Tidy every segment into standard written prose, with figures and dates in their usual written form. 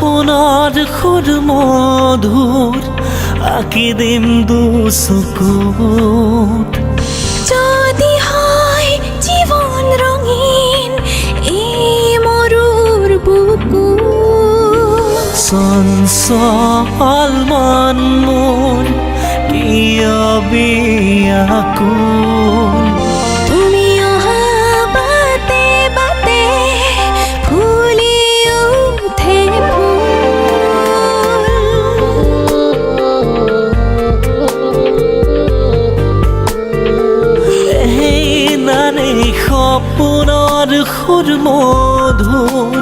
সপোনৰ সুৰ মধুৰ আঁকি দিম দুচকুত যদি হয় জীবন ৰঙীন এই মৰুৰ বুকু চঞ্চল মন মোৰ কিয় বিয়াকুল তুমি অহা বাটে বাটে ফুলি উঠে এই নারে সপোনৰ সুৰ মধুৰ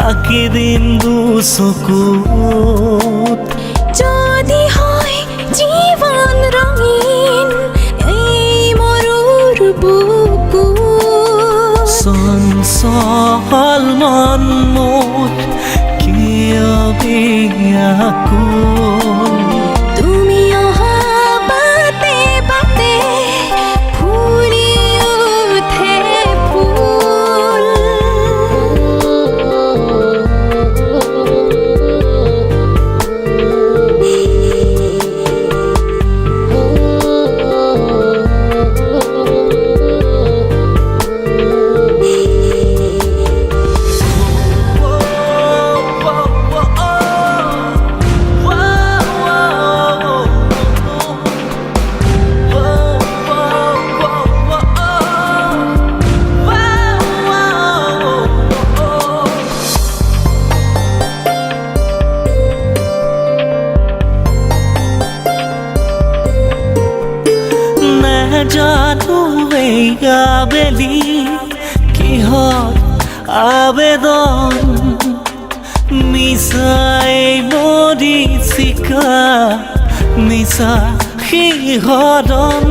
আঁকি দিম দুচকুত যদি হয় জীবন ৰঙীন এই মৰুৰ বুকু চঞ্চল মন মোৰ কিয় বিয়াকুল তুমি অহা বাটে বাটে ফুলি উঠে ফুল জানো এই আবেলি কিহৰ আবেদন মিছাই মৰিচিকা মিছা শিহৰণ